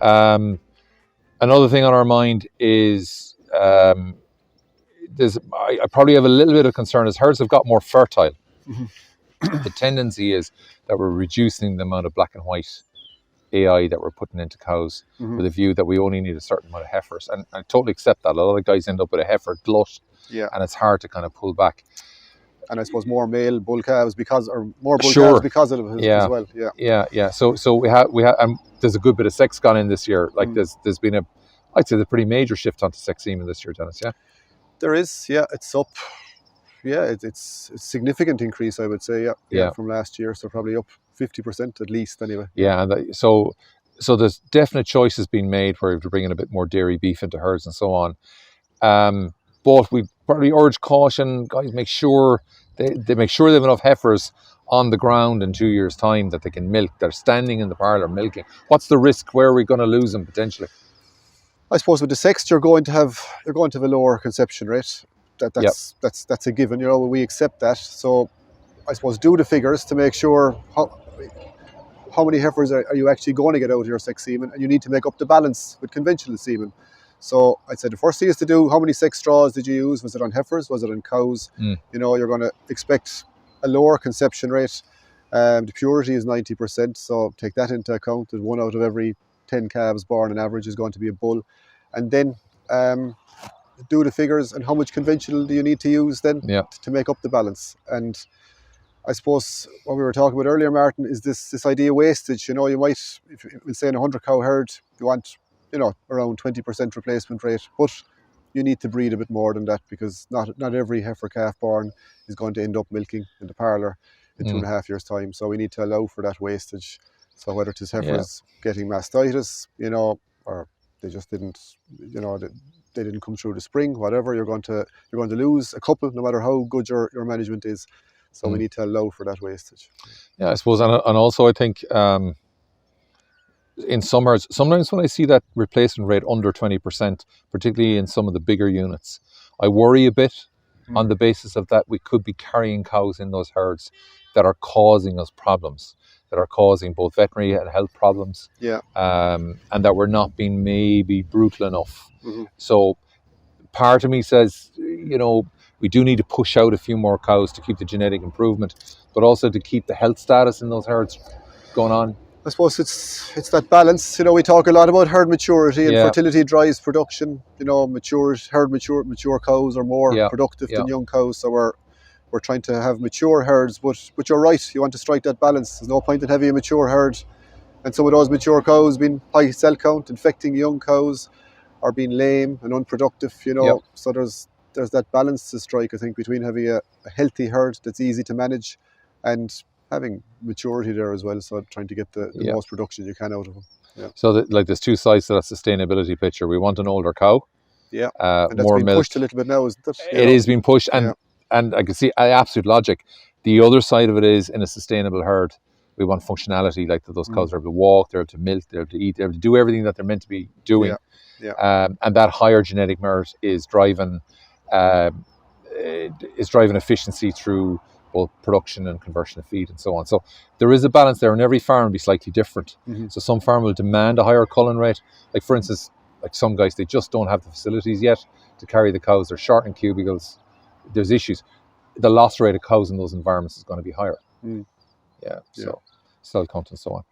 Another thing on our mind is I probably have a little bit of concern as herds have got more fertile. The tendency is that we're reducing the amount of black and white AI that we're putting into cows with a view that we only need a certain amount of heifers. And I totally accept that. A lot of guys end up with a heifer glut, and it's hard to kind of pull back. And I suppose more male bull calves because of it as well. Yeah. So we have there's a good bit of sex gone in this year. Like there's been I'd say a pretty major shift onto sex semen this year, Dennis. Yeah. There is, it's up. Yeah, it's a significant increase, I would say. Yeah, from last year, so probably up 50% at least, anyway. Yeah, and so there's definite choices being made where we're bringing a bit more dairy beef into herds and so on. But we probably urge caution, guys. Make sure they make sure they have enough heifers on the ground in 2 years' time that they can milk. They're standing in the parlour milking. What's the risk? Where are we going to lose them potentially? I suppose with the sex, you're going to have a lower conception rate. That's a given. We accept that. So I suppose do the figures to make sure how many heifers are you actually going to get out of your sex semen, and you need to make up the balance with conventional semen. So I'd say the first thing is to do, how many sex straws did you use? Was it on heifers? Was it on cows? You're going to expect a lower conception rate. The purity is 90%, so take that into account, that 1 out of every 10 calves born on average is going to be a bull. And then do the figures, and how much conventional do you need to use then to make up the balance. And I suppose what we were talking about earlier, Martin, is this idea of wastage. You might, if you say in a 100 cow herd, you want around 20% replacement rate, but you need to breed a bit more than that, because not every heifer calf born is going to end up milking in the parlour in 2.5 years' time. So we need to allow for that wastage. So whether it is heifers getting mastitis, or they just didn't, they didn't come through the spring, whatever, you're going to lose a couple, no matter how good your management is. So we need to allow for that wastage. Yeah, I suppose, and also I think in some herds, sometimes when I see that replacement rate under 20%, particularly in some of the bigger units, I worry a bit on the basis of that we could be carrying cows in those herds that are causing us problems, that are causing both veterinary and health problems, and that we're not being maybe brutal enough. So part of me says, we do need to push out a few more cows to keep the genetic improvement, but also to keep the health status in those herds going on. I suppose it's that balance. We talk a lot about herd maturity, and fertility drives production. Mature cows are more productive than young cows. So we're trying to have mature herds, but you're right. You want to strike that balance. There's no point in having a mature herd, and some of those mature cows being high cell count, infecting young cows, or being lame and unproductive. So there's that balance to strike, I think, between having a healthy herd that's easy to manage and having maturity there as well. So trying to get the most production you can out of them. Yeah. So there's two sides to that sustainability picture. We want an older cow. Yeah. And that's been pushed a little bit now, isn't it? It is being pushed, and I can see absolute logic. The other side of it is, in a sustainable herd, we want functionality, like that those cows are able to walk, they're able to milk, they're able to eat, they're able to do everything that they're meant to be doing. And that higher genetic merit is driving efficiency through both production and conversion of feed and so on. So there is a balance there, and every farm will be slightly different. So some farm will demand a higher culling rate. Like, for instance, like some guys, they just don't have the facilities yet to carry the cows. They're short in cubicles. There's issues. The loss rate of cows in those environments is going to be higher. So cell count and so on.